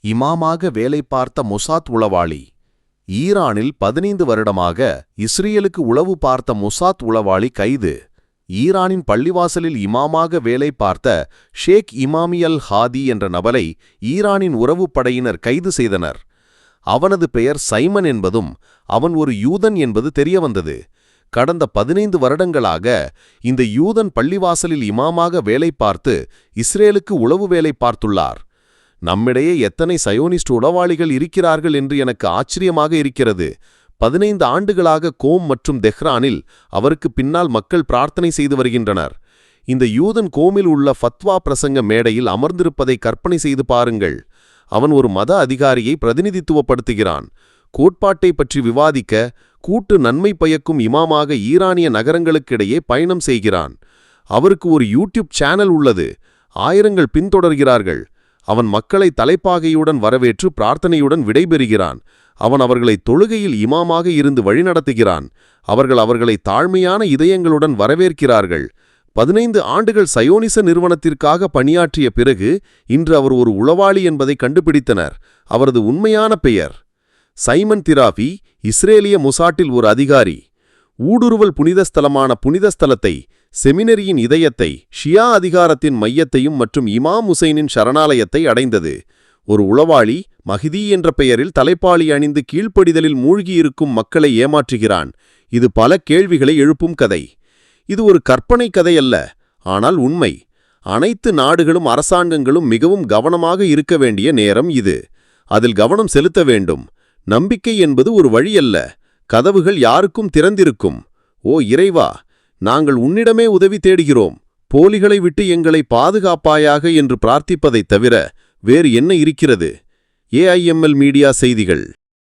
இமாமாக வேலை பார்த்த மொசாத் உளவாளி. ஈரானில் 15 வருடமாக இஸ்ரேலுக்கு உளவு பார்த்த மொசாத் உளவாளி கைது. ஈரானின் பள்ளிவாசலில் இமாமாக வேலை பார்த்த ஷேக் இமாமி அல் ஹாதி என்ற நபரை ஈரானின் உறவுப் படையினர் கைது செய்தனர். அவனது பெயர் சைமன் என்பதும் அவன் ஒரு யூதன் என்பது தெரியவந்தது. கடந்த 15 வருடங்களாக இந்த யூதன் பள்ளிவாசலில் இமாமாக வேலை பார்த்து இஸ்ரேலுக்கு உளவு வேலை பார்த்துள்ளார். நம்மிடையே எத்தனை சயோனிஸ்ட் உளவாளிகள் இருக்கிறார்கள் என்று எனக்கு ஆச்சரியமாக இருக்கிறது. 15 ஆண்டுகளாக கோம் மற்றும் தெஹ்ரானில் அவருக்கு பின்னால் மக்கள் பிரார்த்தனை செய்து வருகின்றனர். இந்த யூதன் கோமில் உள்ள ஃபத்வா பிரசங்க மேடையில் அமர்ந்திருப்பதை கற்பனை செய்து பாருங்கள். அவன் ஒரு மத அதிகாரியை பிரதிநிதித்துவப்படுத்துகிறான். கோட்பாட்டை பற்றி விவாதிக்க கூட்டு நன்மை பயக்கும் இமாமாக ஈரானிய நகரங்களுக்கிடையே பயணம் செய்கிறான். அவருக்கு ஒரு யூடியூப் சேனல் உள்ளது. ஆயிரங்கள் பின்தொடர்கிறார்கள். அவன் மக்களை தலைப்பாகையுடன் வரவேற்று பிரார்த்தனையுடன் விடைபெறுகிறான். அவன் அவர்களை தொழுகையில் இமாமாக இருந்து வழிநடத்துகிறான். அவர்களை தாழ்மையான இதயங்களுடன் வரவேற்கிறார்கள். 15 ஆண்டுகள் சயோனிச நிறுவனத்திற்காக பணியாற்றிய பிறகு இன்று அவர் ஒரு உளவாளி என்பதை கண்டுபிடித்தனர். அவரது உண்மையான பெயர் சைமன் திராஃபி. இஸ்ரேலிய மொசாட்டில் ஒரு அதிகாரி. ஊடுருவல் புனிதஸ்தலமான புனிதஸ்தலத்தை, செமினரியின் இதயத்தை, ஷியா அதிகாரத்தின் மையத்தையும் மற்றும் இமாம் ஹுசைனின் சரணாலயத்தை அடைந்தது. ஒரு உளவாளி மஹ்தி என்ற பெயரில் தலைப்பாளி அணிந்து கீழ்ப்படிதலில் மூழ்கியிருக்கும் மக்களை ஏமாற்றுகிறான். இது பல கேள்விகளை எழுப்பும் கதை. இது ஒரு கற்பனை கதை அல்ல, ஆனால் உண்மை. அனைத்து நாடுகளும் அரசாங்கங்களும் மிகவும் கவனமாக இருக்க வேண்டிய நேரம் இது. அதில் கவனம் செலுத்த வேண்டும். நம்பிக்கை என்பது ஒரு வழியல்ல, கதவுகள் யாருக்கும் திறந்திருக்கும். ஓ இறைவா, நாங்கள் உன்னிடமே உதவி தேடுகிறோம். போலிகளை விட்டு எங்களை பாதுகாப்பாயாக என்று பிரார்த்திப்பதைத் தவிர வேறு என்ன இருக்கிறது? AIML மீடியா செய்திகள்.